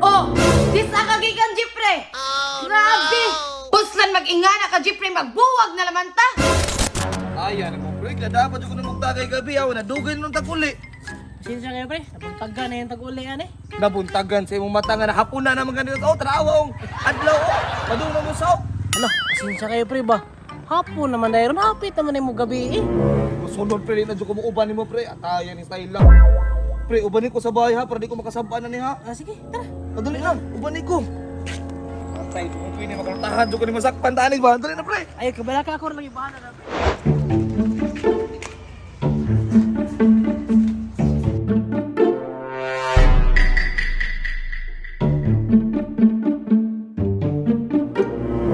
Oh, disa ka gikan Jipre. Grabe. Puslan mag-ingana ka Jipre, magbuwag na laman ta. Ayan mo, pre. Dapat yung kunong magtagay gabi. Awan, nadugay nung taguli. Sinsya kayo, pre. Napuntagan na yung tag-uli, ane. Nabuntagan sa imong mata nga na hapon na naman ganito. Oh, tarawa, adlaw, oh. Madung mo sa. Hala, sinsya kayo, pre, ba? Hapon naman na yun. Hapit naman na yung gabi, eh. Sunod, pre. Nadyo ko mo uban mo, pre. Atayan ni style lang. Pre, ubanin ko sa bahay ha, para di ko makasabaan na niya. Ah, sige, tara. Madali na, ubanin ko. Patay, kung tuwin ni makalutahan, doon ko ni masakpan tanig ba? Dali na, pre. Ay, kabala ka ako lang ibahan na, pre.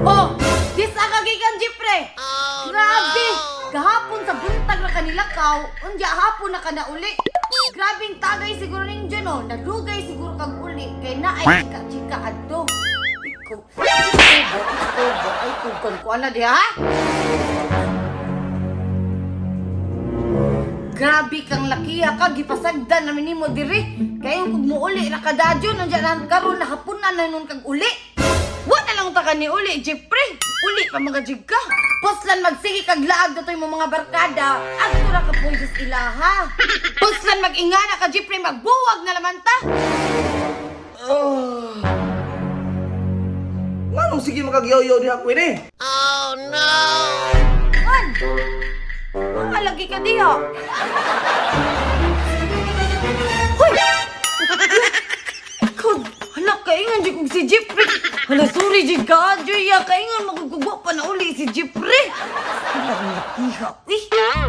Oh, disa ka gikan Jipre. Grabe. Kahapon sa buntag na kanilakaw, unya hapon na ka na uli. Grabing tagay siguro ninyo no. Nadugay siguro kag uli kay naay chika adto. Ikaw. Ay kugon ko ana di ha? Grabe kang lakiya ka gipasagdan namin nimo diri. Kay kung muuli ra kadadyo nandiyan na karon na hapunan na nun kag uli. Wa na lang ta ni uli Jipre. Uli pa mga jigka. Puslan magsigi kag laag datoy mo mga barkada. Adto ra ka pwes ilaha. Puslan mag-ingana ka Jipre, magbuwag na laman ta. Nganong sige makagyaw-yaw di ako ini? Man. Mga lagi ka diha. Hoy! Ikaw, hala, kaingan di kong si Jipre. Hala, sorry, Jika. Joya, kaingan magugugwa pa na uli si Jipre. Hala, nakiha.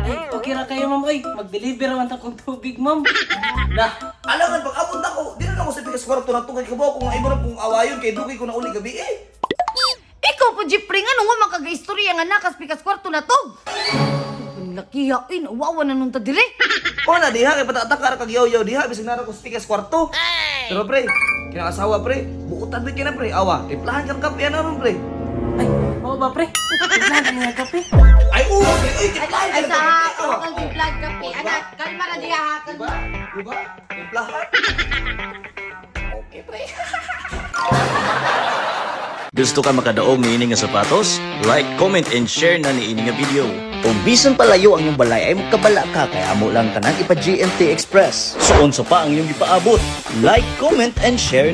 Ay, okay ra kayo, ma'am. Ay, mag-deliver naman ta kong tubig, ma'am. Na. Alangan, pag abot ako, di na ako sa pikas kwarto na tungkay kabaw kung ay mo na kung awayon kay dugay ko na uli gabi eh. Ikaw po, Jipre, nga nung makaga-istorya nga nakas pikas kwarto na to. Nakiha, nawawa na nung ta dire. O na diha kay patatakar kag yaw-yaw diha bisig nara ko sa pikas kwarto. Pero pre, kinakasawa pre, buutan ba kina pre? Awa, tiplahan kang kape na ron pre. Ay, oo ba, pre? Tignan ka niya kape. Ay oo, pre, ay tiplahan Ay, ka sa ng hako, kape. kang vlog kape. Anak, kalma na diha ha. Diba? Diba? Tiplahan. Okay pre. Gusto ka makadaog ni ini nga sapatos? Like, comment, and share na ni ini nga video. Kung bisan palayo ang iyong balay ay magkabala ka kaya amo lang ka nang ipa GMT Express. Suon sa pa ang iyong ipaabot. Like, comment, and share.